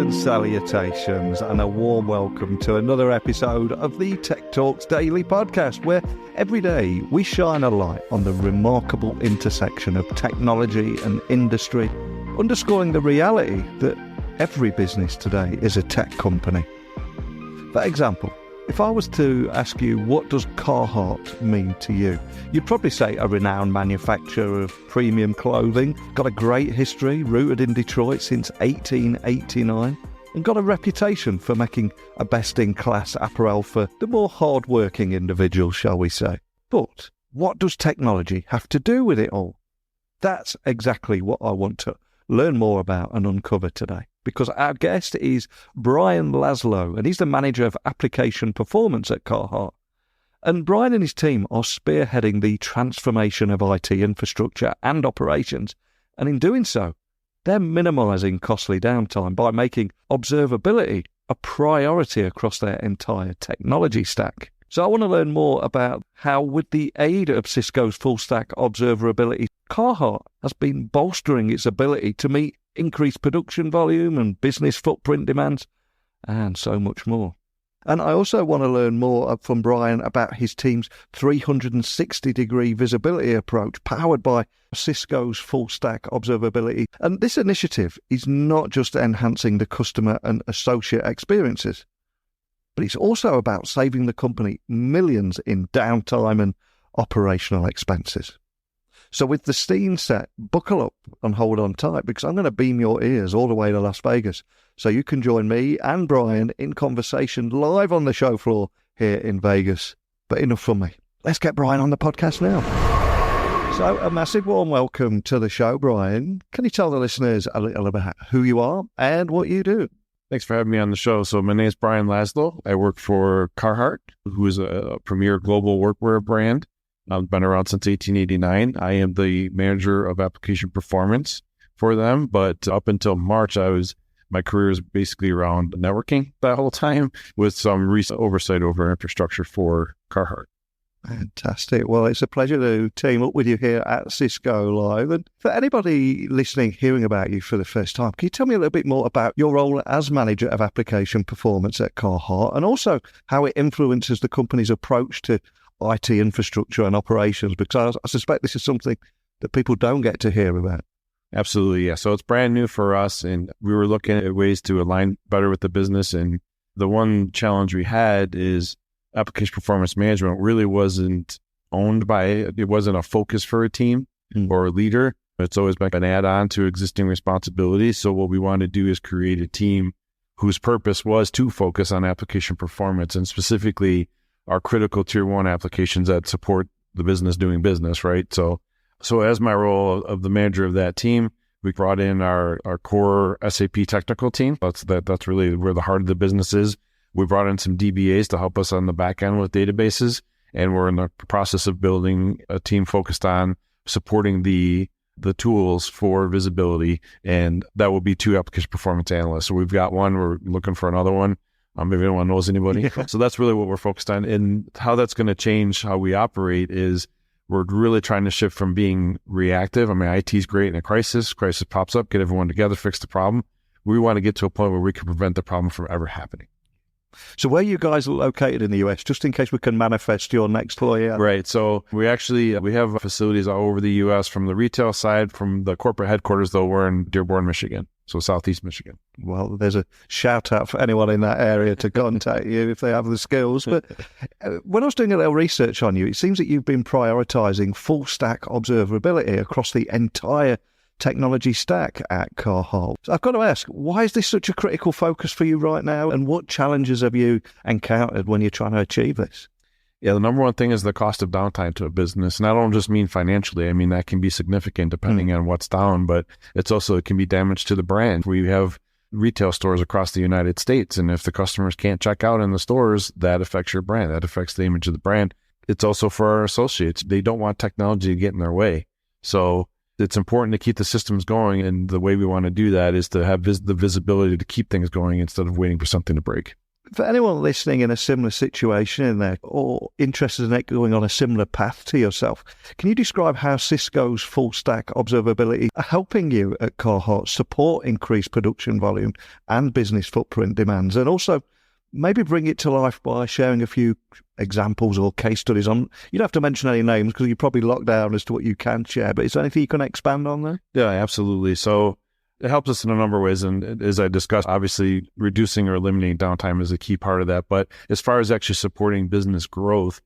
and salutations, and a warm welcome to another episode of the Tech Talks Daily podcast, where every day we shine a light on the remarkable intersection of technology and industry, underscoring the reality that every business today is a tech company. For example, if I was to ask you, what does Carhartt mean to you? You'd probably say a renowned manufacturer of premium clothing, got a great history, rooted in Detroit since 1889, and got a reputation for making a best-in-class apparel for the more hard-working individuals, shall we say. But what does technology have to do with it all? That's exactly what I want to learn more about and uncover today, because our guest is Bryan Laszlo, and he's the manager of application performance at Carhartt. And Bryan and his team are spearheading the transformation of IT infrastructure and operations, and in doing so, they're minimising costly downtime by making observability a priority across their entire technology stack. So I want to learn more about how, with the aid of Cisco's full-stack observability, Carhartt has been bolstering its ability to meet increased production volume and business footprint demands, and so much more. And I also want to learn more from Bryan about his team's 360-degree visibility approach powered by Cisco's full-stack observability. And this initiative is not just enhancing the customer and associate experiences, but it's also about saving the company millions in downtime and operational expenses. So with the scene set, buckle up and hold on tight, because I'm going to beam your ears all the way to Las Vegas so you can join me and Bryan in conversation live on the show floor here in Vegas. But enough from me. Let's get Bryan on the podcast now. So a massive warm welcome to the show, Bryan. Can you tell the listeners a little about who you are and what you do? Thanks for having me on the show. So my name is Bryan Laszlo. I work for Carhartt, who is a premier global workwear brand. I've been around since 1889. I am the manager of application performance for them. But up until March, my career is basically around networking that whole time, with some recent oversight over infrastructure for Carhartt. Fantastic. Well, it's a pleasure to team up with you here at Cisco Live. And for anybody listening, hearing about you for the first time, can you tell me a little bit more about your role as manager of application performance at Carhartt, and also how it influences the company's approach to IT infrastructure and operations? Because I suspect this is something that people don't get to hear about. Absolutely, yeah. So it's brand new for us, and we were looking at ways to align better with the business. And the one challenge we had is application performance management really wasn't owned by it. It wasn't a focus for a team or a leader. It's always been an add-on to existing responsibilities. So what we want to do is create a team whose purpose was to focus on application performance, and specifically our critical tier one applications that support the business doing business, right? So as my role of the manager of that team, we brought in our core SAP technical team. That's really where the heart of the business is. We brought in some DBAs to help us on the back end with databases, and we're in the process of building a team focused on supporting the tools for visibility, and that will be 2 application performance analysts. So we've got one, we're looking for another one. If anyone knows anybody. Yeah. So that's really what we're focused on. And how that's going to change how we operate is we're really trying to shift from being reactive. I mean, IT is great in a crisis. Crisis pops up, get everyone together, fix the problem. We want to get to a point where we can prevent the problem from ever happening. So where are you guys located in the US, just in case we can manifest your next lawyer? Right. So we have facilities all over the US, from the retail side. From the corporate headquarters, though, we're in Dearborn, Michigan. So Southeast Michigan. Well, there's a shout out for anyone in that area to contact you if they have the skills. But when I was doing a little research on you, it seems that you've been prioritizing full stack observability across the entire technology stack at Carhartt. So I've got to ask, why is this such a critical focus for you right now? And what challenges have you encountered when you're trying to achieve this? Yeah, the number one thing is the cost of downtime to a business. And I don't just mean financially. I mean, that can be significant depending on what's down, but it can be damage to the brand. We have retail stores across the United States, and if the customers can't check out in the stores, that affects your brand. That affects the image of the brand. It's also for our associates. They don't want technology to get in their way. So it's important to keep the systems going, and the way we want to do that is to have the visibility to keep things going instead of waiting for something to break. For anyone listening in a similar situation in there or interested in going on a similar path to yourself, can you describe how Cisco's full stack observability are helping you at Carhartt support increased production volume and business footprint demands, and also maybe bring it to life by sharing a few examples or case studies on, you don't have to mention any names because you're probably locked down as to what you can share, but is there anything you can expand on there? Yeah, absolutely. So it helps us in a number of ways. And as I discussed, obviously reducing or eliminating downtime is a key part of that. But as far as actually supporting business growth,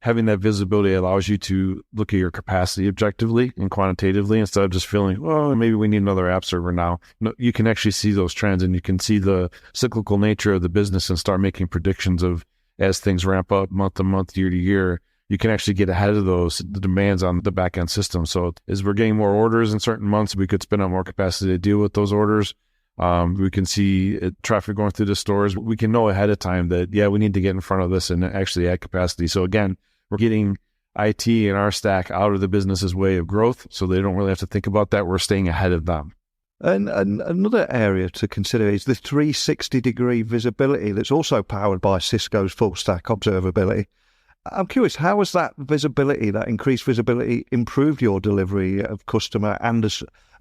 having that visibility allows you to look at your capacity objectively and quantitatively instead of just feeling, oh, maybe we need another app server now. No, you can actually see those trends and you can see the cyclical nature of the business and start making predictions of as things ramp up month to month, year to year. You can actually get ahead of the demands on the back-end system. So as we're getting more orders in certain months, we could spin up more capacity to deal with those orders. We can see traffic going through the stores. We can know ahead of time that, yeah, we need to get in front of this and actually add capacity. So again, we're getting IT and our stack out of the business's way of growth, so they don't really have to think about that. We're staying ahead of them. And another area to consider is the 360-degree visibility that's also powered by Cisco's full-stack observability. I'm curious, how has that visibility, that increased visibility, improved your delivery of customer and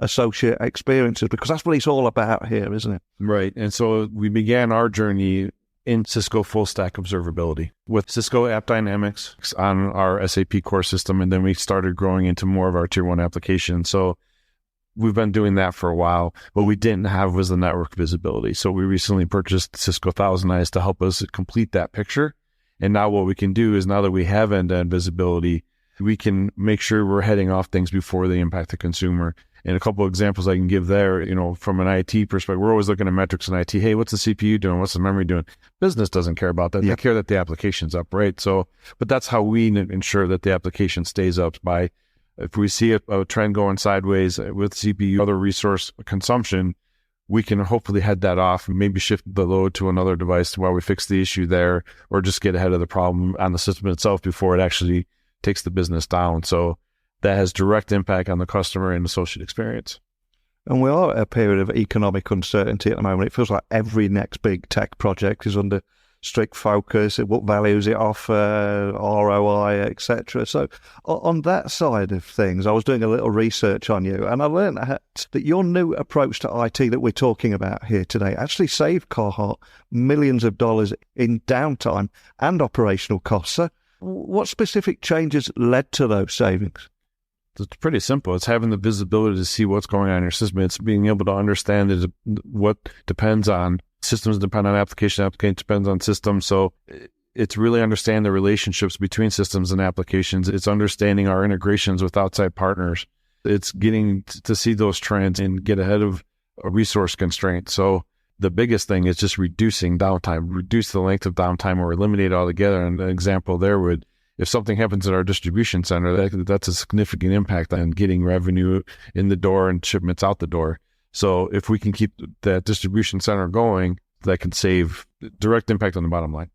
associate experiences? Because that's what it's all about here, isn't it? Right. And so we began our journey in Cisco full stack observability with Cisco AppDynamics on our SAP core system. And then we started growing into more of our tier one applications. So we've been doing that for a while. What we didn't have was the network visibility. So we recently purchased Cisco ThousandEyes to help us complete that picture. And now what we can do is, now that we have end-to-end visibility, we can make sure we're heading off things before they impact the consumer. And a couple of examples I can give there, from an IT perspective, we're always looking at metrics in IT. Hey, what's the CPU doing? What's the memory doing? Business doesn't care about that. They care that the application's up, right? So, but that's how we ensure that the application stays up by, if we see a trend going sideways with CPU, other resource consumption, we can hopefully head that off and maybe shift the load to another device while we fix the issue there, or just get ahead of the problem on the system itself before it actually takes the business down. So that has direct impact on the customer and associate experience. And we are at a period of economic uncertainty at the moment. It feels like every next big tech project is under strict focus, what values it offer, ROI, etc. So on that side of things, I was doing a little research on you, and I learned that your new approach to IT that we're talking about here today actually saved Carhartt millions of dollars in downtime and operational costs. So what specific changes led to those savings? It's pretty simple. It's having the visibility to see what's going on in your system. It's being able to understand what depends on systems, depend on application depends on systems. So it's really understanding the relationships between systems and applications. It's understanding our integrations with outside partners. It's getting to see those trends and get ahead of a resource constraint. So the biggest thing is just reducing downtime, reduce the length of downtime or eliminate it altogether. And an example there would, if something happens at our distribution center, that's a significant impact on getting revenue in the door and shipments out the door. So if we can keep that distribution center going, that can save direct impact on the bottom line.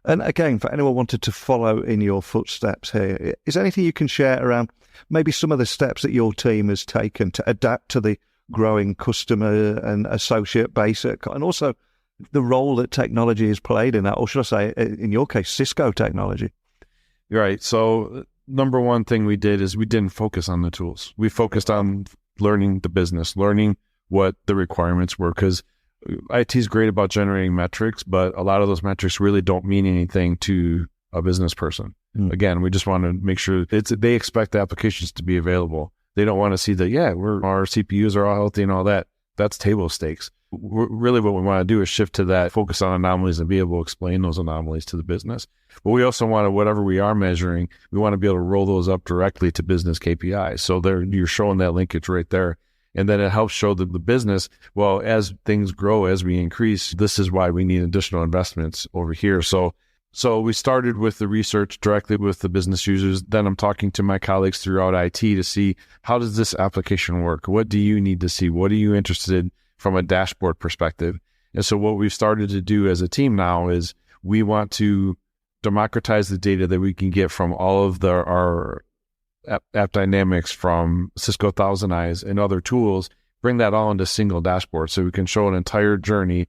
And again, for anyone wanted to follow in your footsteps here, is there anything you can share around maybe some of the steps that your team has taken to adapt to the growing customer and associate base, and also the role that technology has played in that, or should I say, in your case, Cisco technology? Right. So number one thing we did is we didn't focus on the tools. We focused on learning the business, learning what the requirements were, because IT is great about generating metrics, but a lot of those metrics really don't mean anything to a business person. Again, we just want to make sure they expect the applications to be available. They don't want to see that, our CPUs are all healthy and all that. That's table stakes. Really what we want to do is shift to that, focus on anomalies and be able to explain those anomalies to the business. But we also want to, whatever we are measuring, we want to be able to roll those up directly to business KPIs. So you're showing that linkage right there. And then it helps show the business, well, as things grow, as we increase, this is why we need additional investments over here. So we started with the research directly with the business users. Then I'm talking to my colleagues throughout IT to see, how does this application work? What do you need to see? What are you interested in from a dashboard perspective? And so what we've started to do as a team now is we want to democratize the data that we can get from all of our AppDynamics, from Cisco ThousandEyes and other tools, bring that all into a single dashboard so we can show an entire journey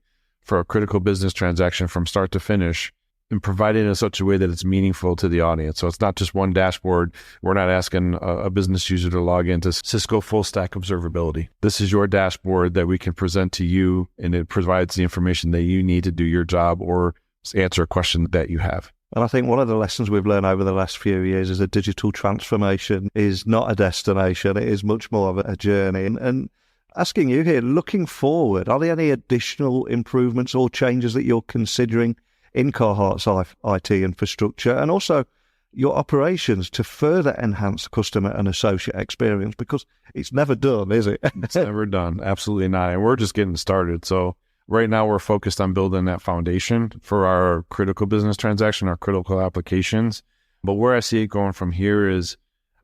for a critical business transaction from start to finish and provide it in such a way that it's meaningful to the audience. So it's not just one dashboard. We're not asking a business user to log into Cisco full stack observability. This is your dashboard that we can present to you, and it provides the information that you need to do your job or answer a question that you have. And I think one of the lessons we've learned over the last few years is that digital transformation is not a destination. It is much more of a journey. And asking you here, looking forward, are there any additional improvements or changes that you're considering in Carhartt's IT infrastructure and also your operations to further enhance customer and associate experience? Because it's never done, is it? It's never done. Absolutely not. And we're just getting started. So right now we're focused on building that foundation for our critical business transaction, our critical applications. But where I see it going from here is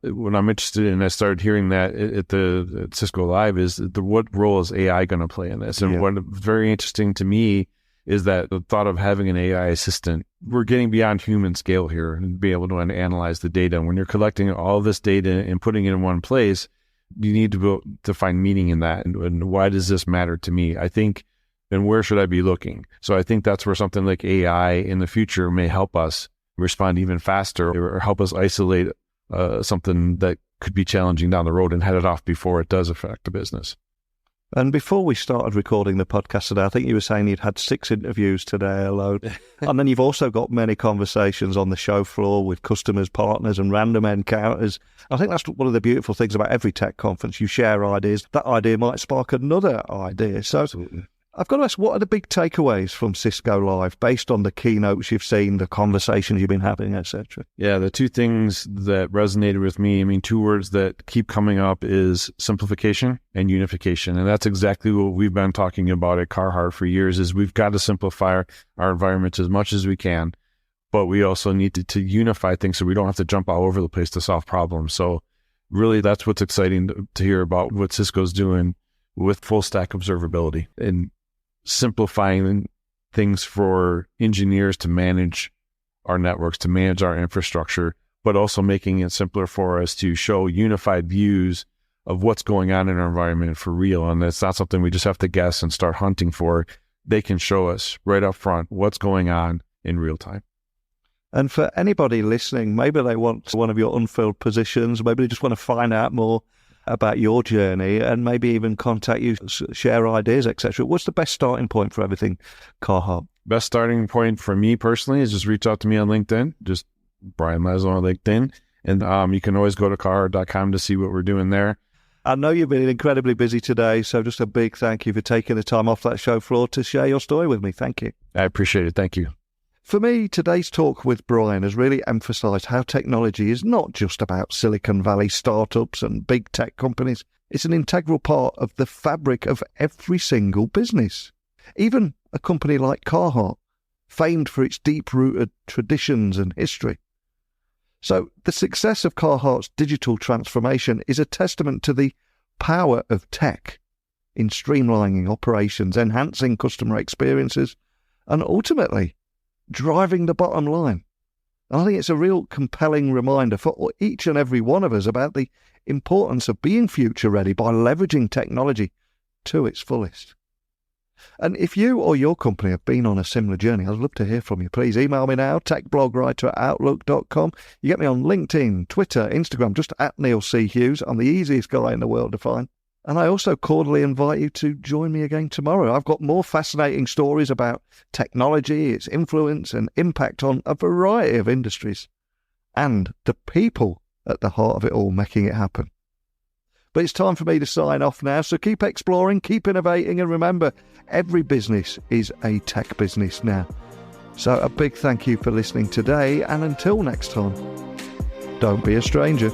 what I'm interested in. I started hearing that at Cisco Live is what role is AI going to play in this? And what's very interesting to me is that the thought of having an AI assistant, we're getting beyond human scale here and be able to analyze the data. And when you're collecting all this data and putting it in one place, you need to find meaning in that. And why does this matter to me? I think, and where should I be looking? So I think that's where something like AI in the future may help us respond even faster or help us isolate something that could be challenging down the road and head it off before it does affect the business. And before we started recording the podcast today, I think you were saying you'd had 6 interviews today alone. And then you've also got many conversations on the show floor with customers, partners, and random encounters. I think that's one of the beautiful things about every tech conference. You share ideas. That idea might spark another idea. So absolutely. I've got to ask, what are the big takeaways from Cisco Live based on the keynotes you've seen, the conversations you've been having, etc.? Yeah, the 2 things that resonated with me, 2 words that keep coming up is simplification and unification. And that's exactly what we've been talking about at Carhartt for years, is we've got to simplify our environments as much as we can, but we also need to unify things so we don't have to jump all over the place to solve problems. So really, that's what's exciting to hear about what Cisco's doing with full stack observability and simplifying things for engineers to manage our networks, to manage our infrastructure, but also making it simpler for us to show unified views of what's going on in our environment for real. And it's not something we just have to guess and start hunting for. They can show us right up front what's going on in real time. And for anybody listening, maybe they want one of your unfilled positions, maybe they just want to find out more about your journey and maybe even contact you, share ideas, etc. What's the best starting point for everything Carhartt? Best starting point for me personally is just reach out to me on LinkedIn, just Bryan Laszlo on LinkedIn. And you can always go to carhartt.com to see what we're doing there. I know you've been incredibly busy today, so just a big thank you for taking the time off that show floor to share your story with me. Thank you. I appreciate it. Thank you. For me, today's talk with Bryan has really emphasised how technology is not just about Silicon Valley startups and big tech companies. It's an integral part of the fabric of every single business. Even a company like Carhartt, famed for its deep-rooted traditions and history. So the success of Carhartt's digital transformation is a testament to the power of tech in streamlining operations, enhancing customer experiences, and ultimately driving the bottom line. And I think it's a real compelling reminder for each and every one of us about the importance of being future ready by leveraging technology to its fullest. And if you or your company have been on a similar journey, I'd love to hear from you. Please email me now, techblogwriter@outlook.com. You get me on LinkedIn, Twitter, Instagram, just @NeilC.Hughes. I'm the easiest guy in the world to find. And I also cordially invite you to join me again tomorrow. I've got more fascinating stories about technology, its influence and impact on a variety of industries, and the people at the heart of it all making it happen. But it's time for me to sign off now, so keep exploring, keep innovating, and remember, every business is a tech business now. So a big thank you for listening today, and until next time, don't be a stranger.